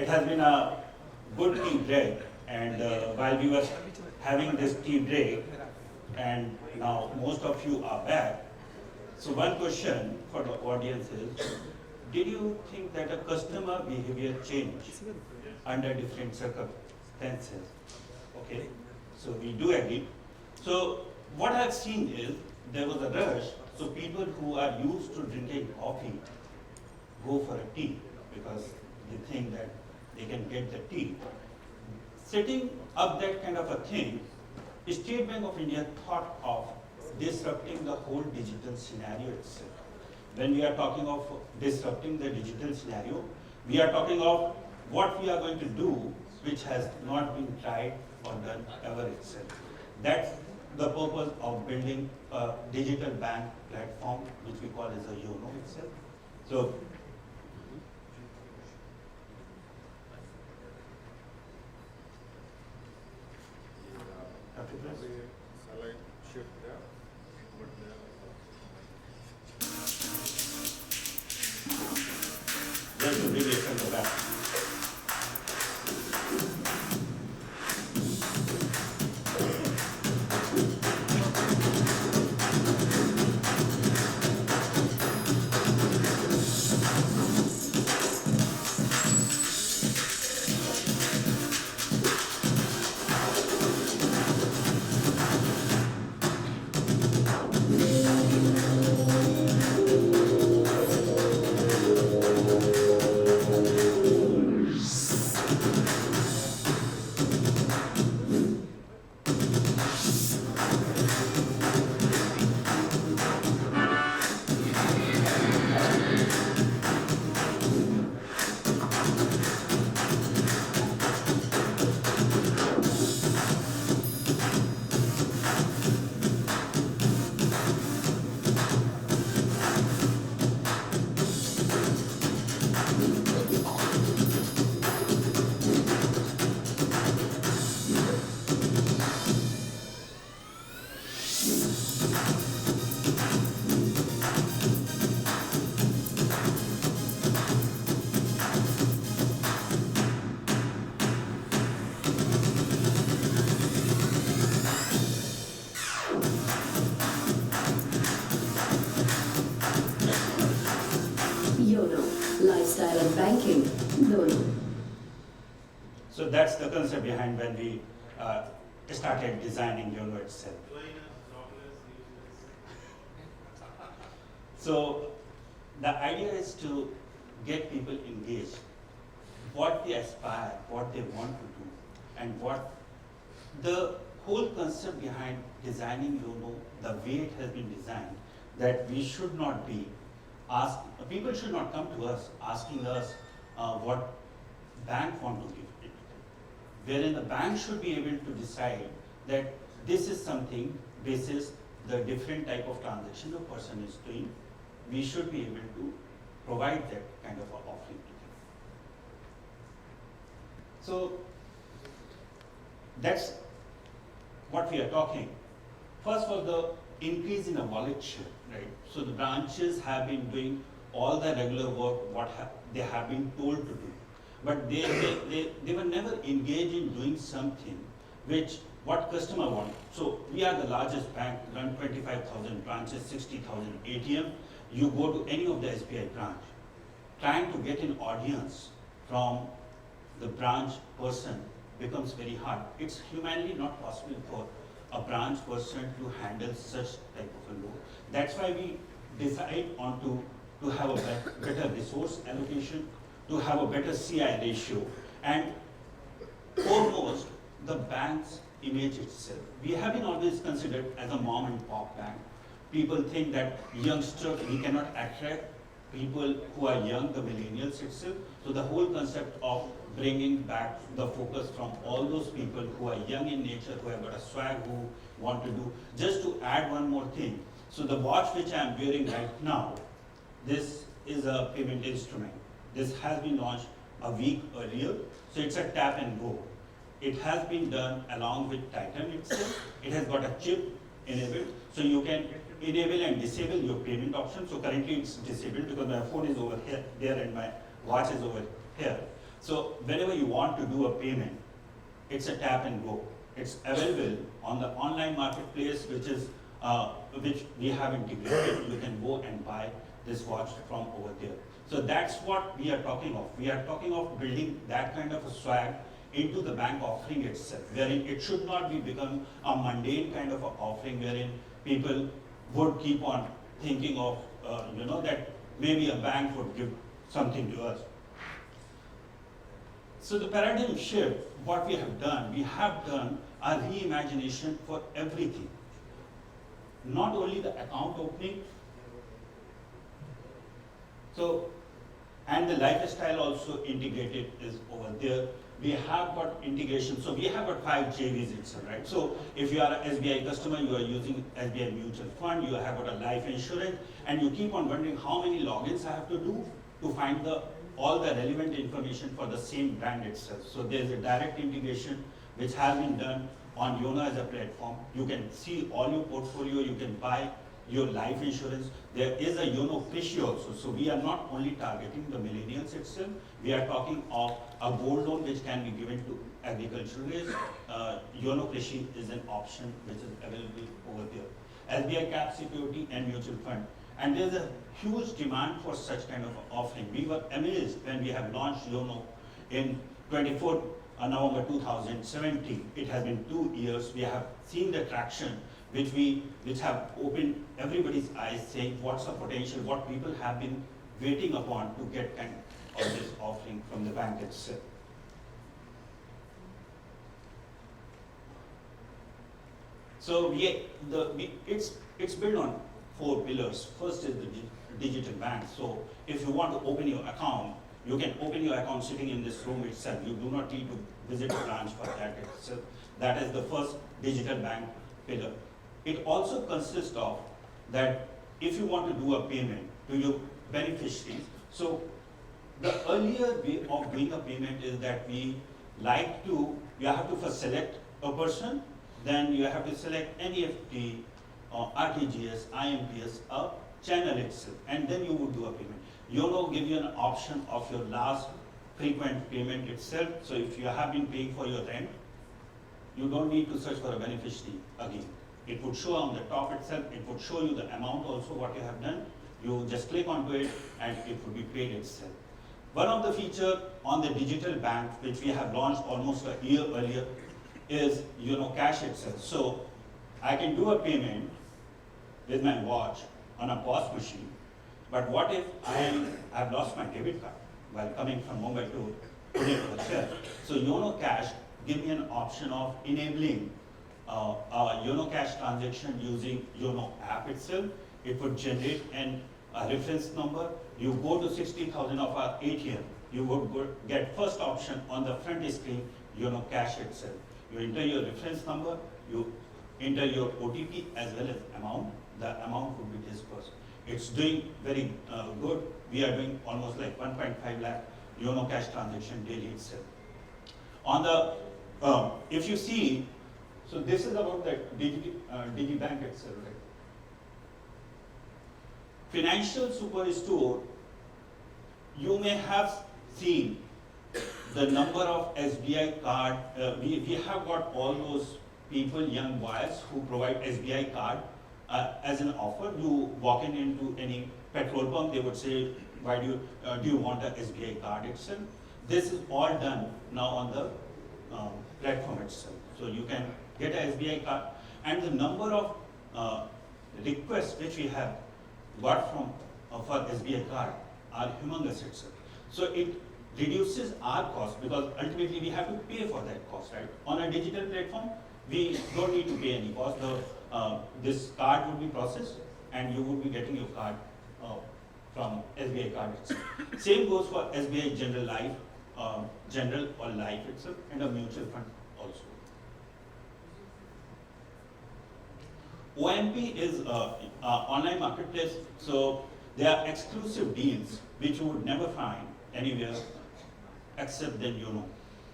It has been a good tea break, and while we were having this tea break, and now most of you are back. So one question for the audience is, did you think that a customer behavior change under different circumstances? Okay, so we do agree. So what I've seen is there was a rush, so people who are used to drinking coffee go for a tea because they think that they can get the tea. Setting up that kind of a thing, State Bank of India thought of disrupting the whole digital scenario itself. When we are talking of disrupting the digital scenario, we are talking of what we are going to do which has not been tried or done ever itself. That's the purpose of building a digital bank platform, which we call as a YONO itself. So, Shall I shift there? just to bring it from the back. YONO, lifestyle and banking, YONO. So that's the concept behind when we started designing YONO itself. So the idea is to get people engaged, what they aspire, what they want to do, and what the whole concept behind designing YONO, the way it has been designed, that we should not be asked, people should not come to us asking us what bank want to give it, wherein the bank should be able to decide that this is something, basis the different type of transaction a person is doing, we should be able to provide that kind of an offering to them. So that's what we are talking. First was the increase in the wallet share, right? So the branches have been doing all the regular work, they have been told to do. But they were never engaged in doing something which what customer want. So we are the largest bank, run 25,000 branches, 60,000 ATM. You go to any of the SBI branch, trying to get an audience from the branch person becomes very hard. It's humanly not possible for a branch person to handle such type of a load. That's why we decide on to have a better resource allocation, to have a better CI ratio, and foremost, the bank's image itself. We have been always considered as a mom and pop bank. People think that youngsters, we cannot attract people who are young, the millennials itself. So the whole concept of bringing back the focus from all those people who are young in nature, who have got a swag, who want to do. Just to add one more thing. So the watch which I am wearing right now, this is a payment instrument. This has been launched a week earlier. So it's a tap and go. It has been done along with Titan itself. It has got a chip enabled. So you can enable and disable your payment option. So currently it's disabled because my phone is over here, there, and my watch is over here. So whenever you want to do a payment, it's a tap and go. It's available on the online marketplace, which we have integrated. You can go and buy this watch from over there. So that's what we are talking of. We are talking of building that kind of a swag into the bank offering itself, wherein it should not be become a mundane kind of a offering, wherein people would keep on thinking of, that maybe a bank would give something to us. So the paradigm shift, what we have done a reimagination for everything. Not only the account opening, so, and the lifestyle also integrated is over there. We have got integration, so we have got 5 JVs itself, right? So if you are an SBI customer, you are using SBI mutual fund, you have got a life insurance, and you keep on wondering how many logins I have to do to find all the relevant information for the same brand itself. So there's a direct integration which has been done on YONO as a platform. You can see all your portfolio, you can buy your life insurance. There is a YONO Krishi also. So we are not only targeting the millennials itself, we are talking of a gold loan which can be given to agriculturalists. YONO Krishi is an option which is available over there. SBI Cap Security and Mutual Fund. And there's a huge demand for such kind of offering. We were amazed when we have launched YONO in 24th November 2017. It has been 2 years. We have seen the traction which have opened everybody's eyes, saying what's the potential, what people have been waiting upon to get kind of this offering from the bank itself. So it's built on 4 pillars. First is the digital bank. So if you want to open your account, you can open your account sitting in this room itself. You do not need to visit a branch for that itself. That is the first digital bank pillar. It also consists of that if you want to do a payment to your beneficiaries, so the earlier way of doing a payment is that you have to first select a person, then you have to select NEFT, RTGS, IMPS, a channel itself, and then you would do a payment. YONO give you an option of your last frequent payment itself. So if you have been paying for your rent, you don't need to search for a beneficiary again. It would show on the top itself, it would show you the amount also what you have done. You just click onto it and it would be paid itself. One of the features on the digital bank, which we have launched almost a year earlier, is YONO Cash itself. So I can do a payment with my watch on a POS machine, but what if I have lost my debit card while coming from Mumbai to Pune to the chair? So YONO Cash give me an option of enabling a YONO Cash transaction using YONO app itself. It would generate a reference number. You go to 60,000 of our ATM, you would get first option on the front screen, YONO Cash itself. You enter your reference number, you enter your OTP as well as amount. The amount would be disbursed. It's doing very good. We are doing almost like 1.5 lakh YONO Cash transaction daily itself. On the, if you see, so this is about the DigiBank itself, right? Financial Superstore, you may have seen the number of SBI card. We have got all those people, young boys who provide SBI card as an offer. You walk into any petrol pump, they would say, why do you want a SBI card itself? This is all done now on the platform itself. So you can get a SBI card, and the number of requests which we have got from for SBI card are humongous itself. So it reduces our cost because ultimately we have to pay for that cost, right? On a digital platform, we don't need to pay any cost. This card would be processed and you would be getting your card from SBI card itself. Same goes for SBI General Life, General or Life itself, and a mutual fund also. OMP is online marketplace, so there are exclusive deals which you would never find anywhere except then YONO.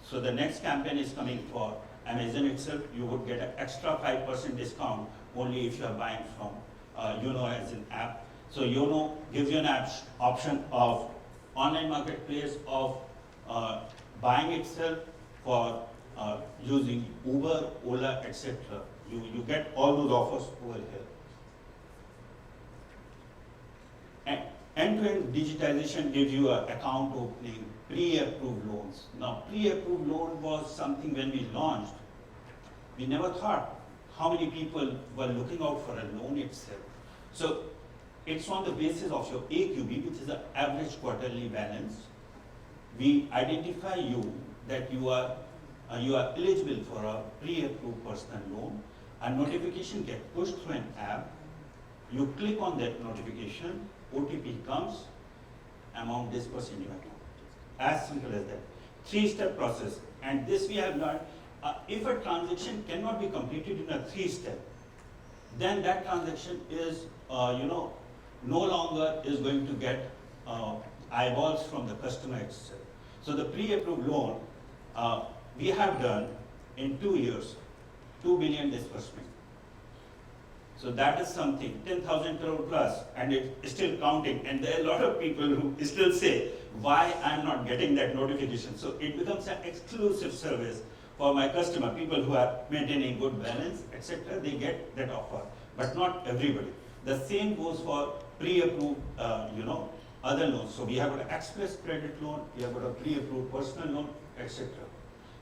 So the next campaign is coming for Amazon itself. You would get an extra 5% discount only if you are buying from YONO as an app. So YONO gives you an option of online marketplace, of buying itself for using Uber, Ola, etc. You get all those offers over here. And end-to-end digitization gives you an account opening, pre-approved loans. Now, pre-approved loan was something when we launched, we never thought how many people were looking out for a loan itself. So it's on the basis of your AQB, which is the average quarterly balance. We identify you that you are eligible for a pre-approved personal loan. A notification gets pushed through an app. You click on that notification, OTP comes, amount dispersed in your account. As simple as that. 3-step process. And this we have learned, if a transaction cannot be completed in a 3-step, then that transaction is, no longer is going to get eyeballs from the customer itself. So the pre-approved loan, we have done in 2 years, 2 billion disbursement. So that is something, 10,000 crore plus, and it's still counting. And there are a lot of people who still say, why I'm not getting that notification. So it becomes an exclusive service for my customer, people who are maintaining good balance, etc. They get that offer, but not everybody. The same goes for pre-approved, other loans. So we have got an express credit loan, we have got a pre-approved personal loan, etc.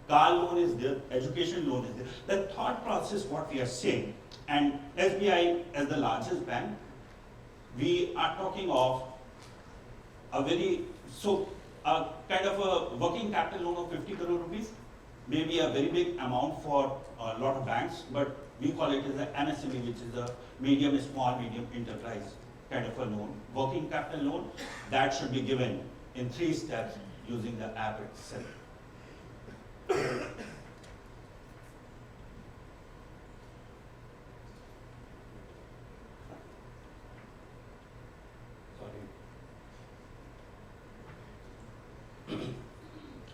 Car loan is there, education loan is there. The thought process, what we are saying, and SBI as the largest bank, we are talking of a kind of a working capital loan of 50 crore rupees, maybe a very big amount for a lot of banks, but we call it as the MSME, which is a medium, small, medium enterprise kind of a loan. Working capital loan, that should be given in 3 steps using the app itself.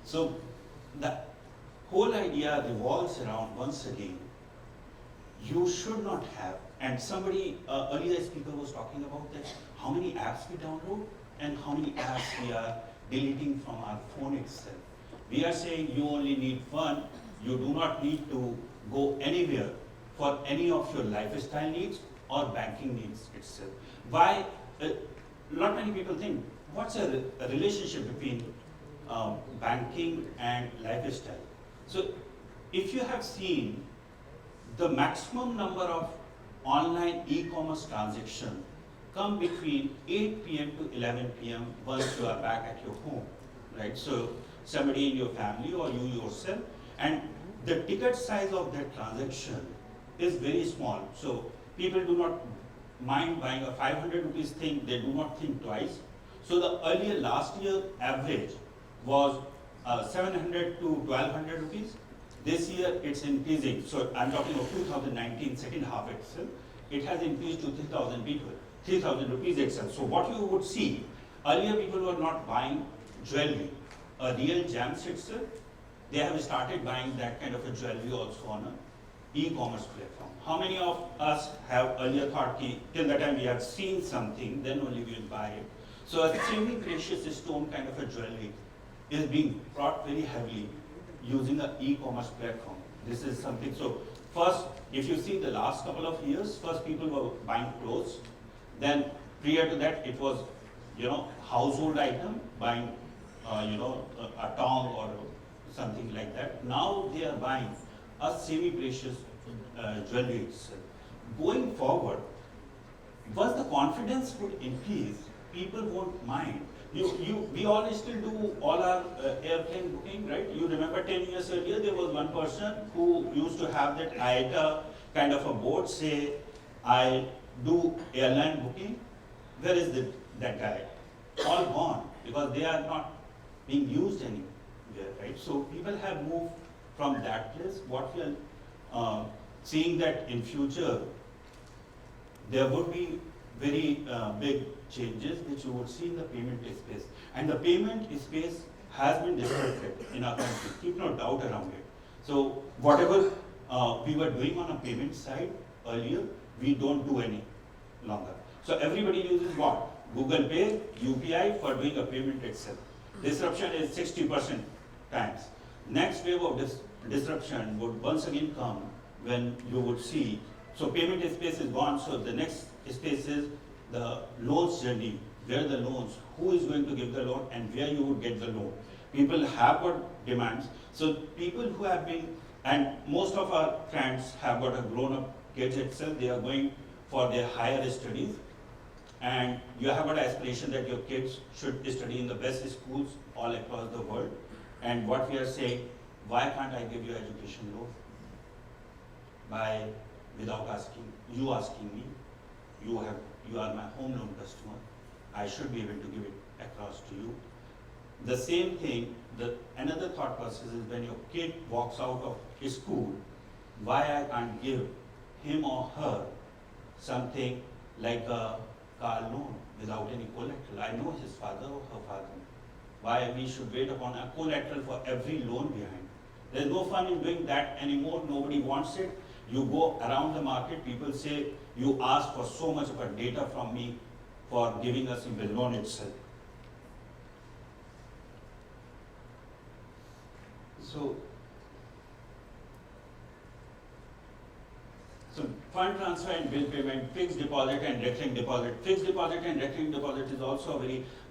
So the whole idea revolves around, once again, you should not have, and somebody, earlier speaker was talking about that, how many apps we download and how many apps we are deleting from our phone itself. We are saying you only need one, you do not need to go anywhere for any of your lifestyle needs or banking needs itself. Why? Not many people think, what's a relationship between banking and lifestyle? So if you have seen the maximum number of online e-commerce transactions come between 8 p.m. to 11 p.m. once you are back at your home, right? So somebody in your family or you yourself, and the ticket size of that transaction is very small. So people do not mind buying a 500 rupees thing, they do not think twice. So the earlier last year average was 700 to 1200 rupees. This year it's increasing. So I'm talking of 2019 second half itself. It has increased to 3,000 rupees itself. So what you would see, earlier people were not buying jewelry, a real gems itself. They have started buying that kind of a jewelry also on an e-commerce platform. How many of us have earlier thought that till the time we have seen something, then only we will buy it. So a semi-precious stone kind of a jewelry is being brought very heavily using an e-commerce platform. This is something, so first, if you see the last couple of years, first people were buying clothes, then prior to that it was, household item, buying, a tong or something like that. Now they are buying a semi-precious jewelry itself. Going forward, once the confidence would increase, people won't mind. We all still do all our airplane booking, right? You remember 10 years earlier, there was one person who used to have that IATA kind of a board say, I do airline booking. Where is that guy? All gone, because they are not being used anywhere, right? So people have moved from that place. What we are seeing that in future, there would be very big changes which you would see in the payment space. And the payment space has been disrupted in our country, keep no doubt around it. So whatever we were doing on a payment side earlier, we don't do any longer. So everybody uses what? Google Pay, UPI for doing a payment itself. Disruption is 60% times. Next wave of disruption would once again come when you would see, so payment space is gone, so the next space is the loans journey, where the loans, who is going to give the loan and where you would get the loan. People have got demands, so people who have been, and most of our friends have got a grown-up kids itself, they are going for their higher studies, and you have got an aspiration that your kids should study in the best schools all across the world. And what we are saying, why can't I give you education loan? Without asking me, you are my home loan customer, I should be able to give it across to you. The same thing, another thought process is when your kid walks out of school, why I can't give him or her something like a car loan without any collateral. I know his father or her father. Why we should wait upon a collateral for every loan behind? There's no fun in doing that anymore. Nobody wants it. You go around the market, people say, you ask for so much of a data from me for giving us the loan itself. So fund transfer and bill payment, fixed deposit and recurring deposit. Fixed deposit and recurring deposit is also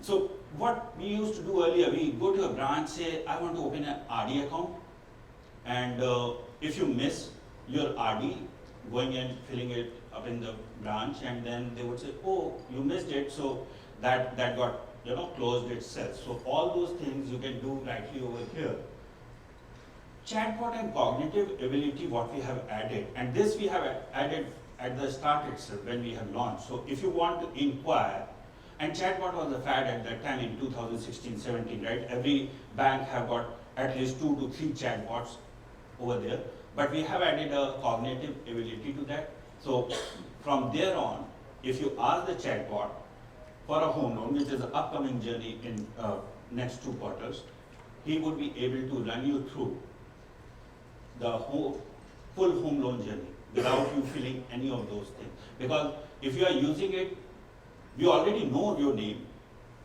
so what we used to do earlier, we go to a branch, say, I want to open an RD account, and if you miss your RD, going and filling it up in the branch, and then they would say, oh, you missed it, so that got closed itself. So all those things you can do rightly over here. Chatbot and cognitive ability, what we have added, and this we have added at the start itself when we have launched. So if you want to inquire, and chatbot was a fad at that time in 2016-17, right? Every bank have got at least 2 to 3 chatbots over there, but we have added a cognitive ability to that. So from there on, if you ask the chatbot for a home loan, which is an upcoming journey in next 2 quarters, he would be able to run you through the whole full home loan journey without you filling any of those things. Because if you are using it, we already know your name.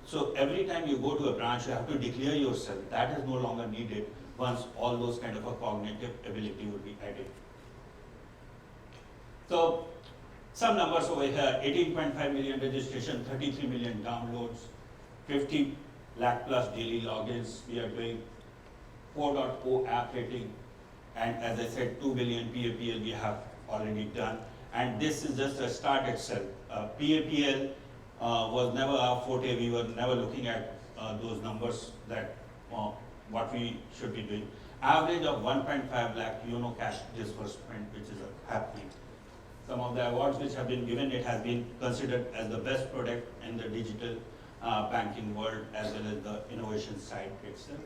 So every time you go to a branch, you have to declare yourself. That is no longer needed once all those kind of a cognitive ability would be added. So some numbers over here, 18.5 million registration, 33 million downloads, 50 lakh plus daily logins. We are doing 4.0 app rating. And as I said, 2 billion PAPL we have already done. And this is just a start itself. PAPL was never our forte. We were never looking at those numbers that what we should be doing. Average of 1.5 lakh YONO cash disbursement, which is happening. Some of the awards which have been given, it has been considered as the best product in the digital banking world, as well as the innovation side itself.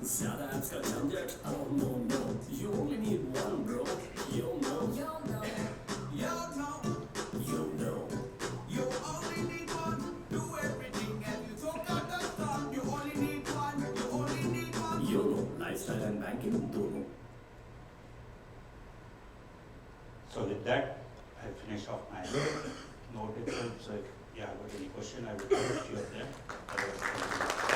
Zyada apps का झंझट? Oh no no, you only need one, bro. YONO. YONO. YONO. YONO. You only need one. Do everything and you talk out the sun. You only need one. You only need one. YONO. Lifestyle and banking दोनों. So with that, I finish off my note itself. So if you have got any question, I will put you up there.